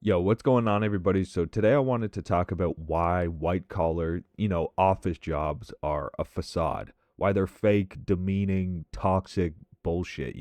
Yo, what's going on, everybody? So, today I wanted to talk about why white collar, office jobs are a facade, why they're fake, demeaning, toxic bullshit.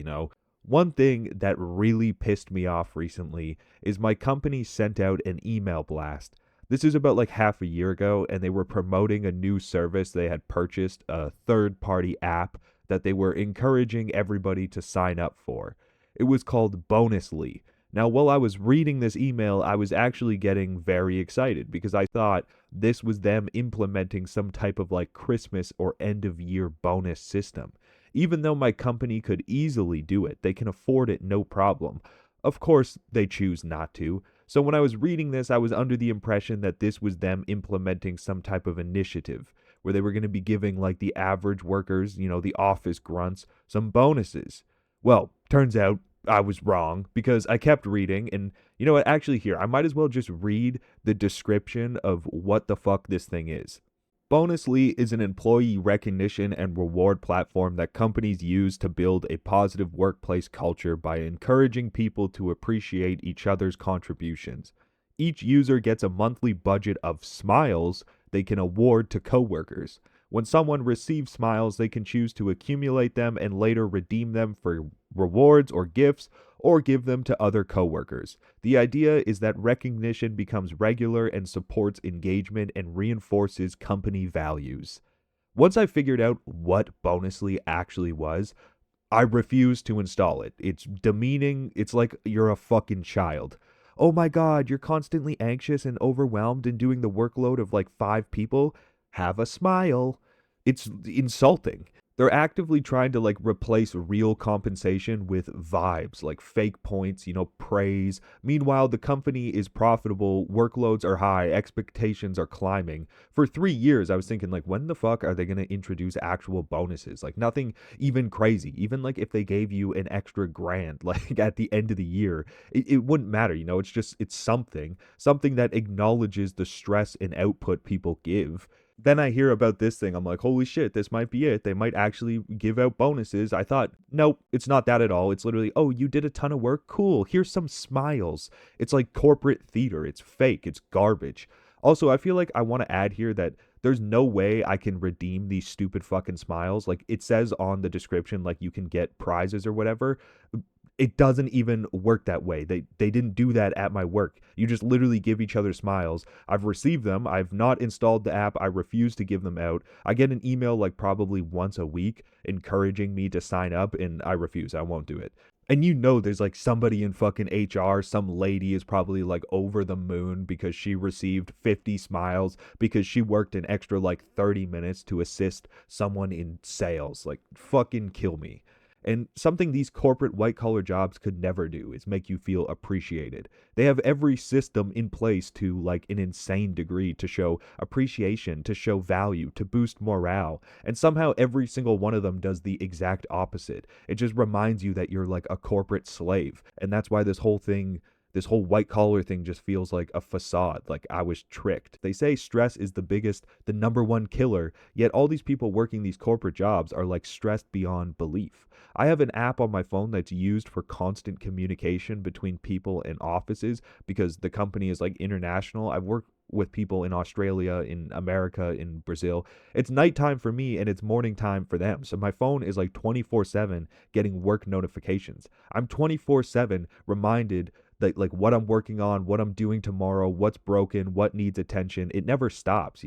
One thing that really pissed me off recently is my company sent out an email blast. This is about like half a year ago, and they were promoting a new service they had purchased, a third party app that they were encouraging everybody to sign up for. It was called Bonusly. Now, while I was reading this email, I was actually getting very excited because I thought this was them implementing some type of like Christmas or end of year bonus system. Even though my company could easily do it, they can afford it no problem. Of course, they choose not to. So when I was reading this, I was under the impression that this was them implementing some type of initiative where they were going to be giving like the average workers, the office grunts, some bonuses. Well, turns out I was wrong because I kept reading, and you know what? Actually, here, I might as well just read the description of what the fuck this thing is. Bonusly is an employee recognition and reward platform that companies use to build a positive workplace culture by encouraging people to appreciate each other's contributions. Each user gets a monthly budget of smiles they can award to coworkers. When someone receives smiles, they can choose to accumulate them and later redeem them for rewards or gifts or give them to other coworkers. The idea is that recognition becomes regular and supports engagement and reinforces company values. Once I figured out what Bonusly actually was, I refused to install it. It's demeaning. It's like you're a fucking child. Oh my God, you're constantly anxious and overwhelmed and doing the workload of like five people. Have a smile. It's insulting. They're actively trying to like replace real compensation with vibes, like fake points, praise. Meanwhile, the company is profitable, workloads are high, expectations are climbing. For 3 years, I was thinking, like, when the fuck are they going to introduce actual bonuses? Like, nothing even crazy. Even like if they gave you an extra grand, like at the end of the year, it wouldn't matter. It's something that acknowledges the stress and output people give. Then I hear about this thing. I'm like, holy shit, this might be it. They might actually give out bonuses. I thought, nope, it's not that at all. It's literally, oh, you did a ton of work. Cool. Here's some smiles. It's like corporate theater. It's fake. It's garbage. Also, I feel like I want to add here that there's no way I can redeem these stupid fucking smiles. Like it says on the description, like you can get prizes or whatever. It doesn't even work that way. They didn't do that at my work. You just literally give each other smiles. I've received them. I've not installed the app. I refuse to give them out. I get an email like probably once a week encouraging me to sign up, and I refuse. I won't do it. And there's like somebody in fucking HR, some lady is probably like over the moon because she received 50 smiles because she worked an extra like 30 minutes to assist someone in sales. Like fucking kill me. And something these corporate white collar jobs could never do is make you feel appreciated. They have every system in place to like an insane degree to show appreciation, to show value, to boost morale. And somehow every single one of them does the exact opposite. It just reminds you that you're like a corporate slave. And that's why this whole white collar thing just feels like a facade, like I was tricked. They say stress is the number one killer, yet all these people working these corporate jobs are like stressed beyond belief. I have an app on my phone that's used for constant communication between people and offices because the company is like international. I've worked with people in Australia, in America, in Brazil. It's nighttime for me and it's morning time for them. So my phone is like 24/7 getting work notifications. I'm 24/7 reminded that like what I'm working on, what I'm doing tomorrow, what's broken, what needs attention. It never stops.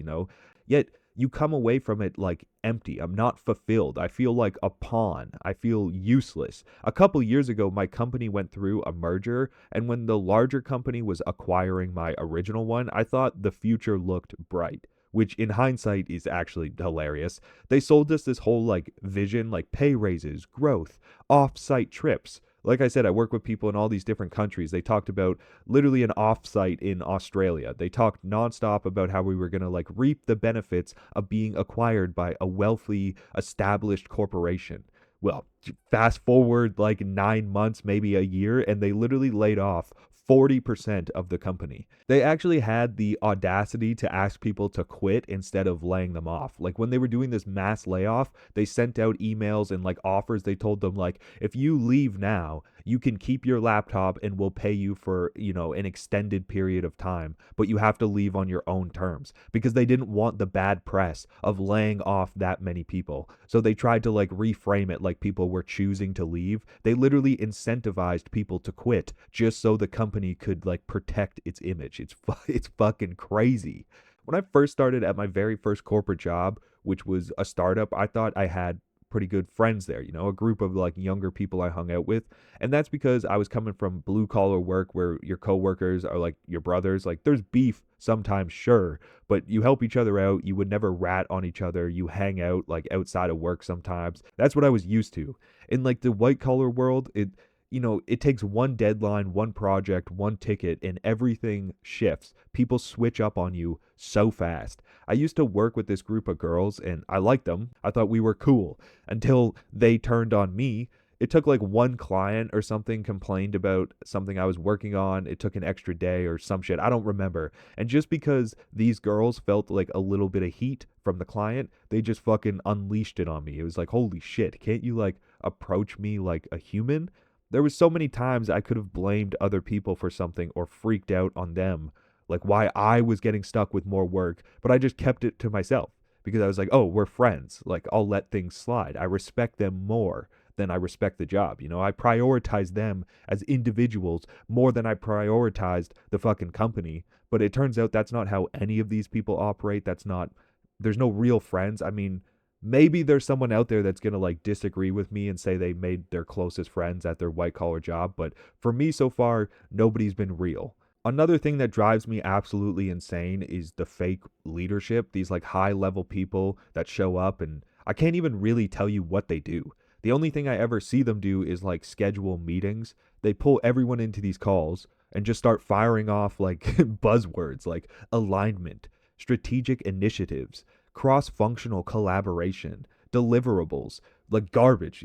Yet you come away from it like empty. I'm not fulfilled. I feel like a pawn. I feel useless. A couple years ago, my company went through a merger, and when the larger company was acquiring my original one, I thought the future looked bright. Which in hindsight is actually hilarious. They sold us this whole like vision, like pay raises, growth, off-site trips. Like I said, I work with people in all these different countries. They talked about literally an offsite in Australia. They talked nonstop about how we were going to like reap the benefits of being acquired by a wealthy, established corporation. Well, fast forward like 9 months, maybe a year, and they literally laid off 40% of the company. They actually had the audacity to ask people to quit instead of laying them off. Like when they were doing this mass layoff, they sent out emails and like offers. They told them like, if you leave now, you can keep your laptop and we'll pay you for, an extended period of time, but you have to leave on your own terms because they didn't want the bad press of laying off that many people. So they tried to like reframe it like people were choosing to leave. They literally incentivized people to quit just so the company could like protect its image. It's fucking crazy. When I first started at my very first corporate job, which was a startup, I thought I had pretty good friends there, a group of like younger people I hung out with. And that's because I was coming from blue collar work where your coworkers are like your brothers. Like there's beef sometimes, sure, but you help each other out. You would never rat on each other. You hang out like outside of work sometimes. That's what I was used to. In like the white collar world, it takes one deadline, one project, one ticket, and everything shifts. People switch up on you so fast. I used to work with this group of girls and I liked them. I thought we were cool until they turned on me. It took like one client or something complained about something I was working on. It took an extra day or some shit. I don't remember. And just because these girls felt like a little bit of heat from the client, they just fucking unleashed it on me. It was like, holy shit, can't you like approach me like a human? There was so many times I could have blamed other people for something or freaked out on them, like why I was getting stuck with more work, but I just kept it to myself because I was like, "Oh, we're friends. Like I'll let things slide. I respect them more than I respect the job." I prioritize them as individuals more than I prioritized the fucking company. But it turns out that's not how any of these people operate. There's no real friends. I mean, maybe there's someone out there that's going to like disagree with me and say they made their closest friends at their white collar job, but for me so far nobody's been real. Another thing that drives me absolutely insane is the fake leadership, these like high level people that show up and I can't even really tell you what they do. The only thing I ever see them do is like schedule meetings. They pull everyone into these calls and just start firing off like buzzwords like alignment, strategic initiatives, cross functional collaboration, deliverables, like garbage,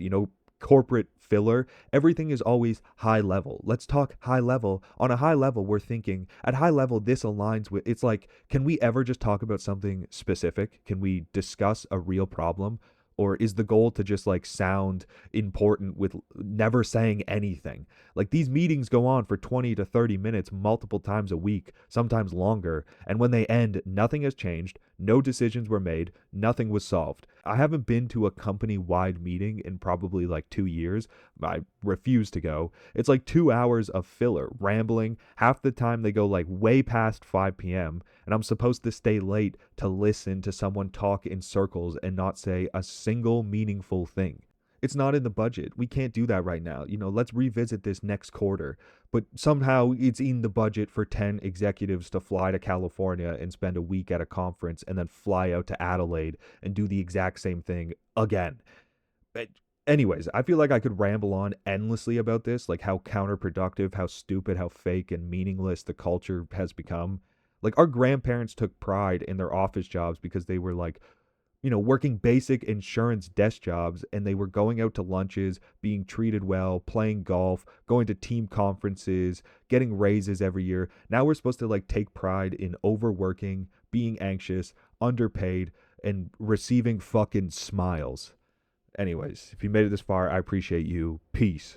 corporate filler. Everything is always high level. Let's talk high level. On a high level, we're thinking at high level, this aligns with it's like, can we ever just talk about something specific? Can we discuss a real problem? Or is the goal to just like sound important with never saying anything? Like these meetings go on for 20 to 30 minutes multiple times a week, sometimes longer. And when they end, nothing has changed. No decisions were made. Nothing was solved. I haven't been to a company wide meeting in probably like 2 years. I refuse to go. It's like 2 hours of filler, rambling. Half the time they go like way past 5 p.m. And I'm supposed to stay late to listen to someone talk in circles and not say a single meaningful thing. It's not in the budget. We can't do that right now. Let's revisit this next quarter. But somehow it's in the budget for 10 executives to fly to California and spend a week at a conference and then fly out to Adelaide and do the exact same thing again. But anyways, I feel like I could ramble on endlessly about this, like how counterproductive, how stupid, how fake and meaningless the culture has become. Like our grandparents took pride in their office jobs because they were like, working basic insurance desk jobs and they were going out to lunches, being treated well, playing golf, going to team conferences, getting raises every year. Now we're supposed to like take pride in overworking, being anxious, underpaid, and receiving fucking smiles. Anyways, if you made it this far, I appreciate you. Peace.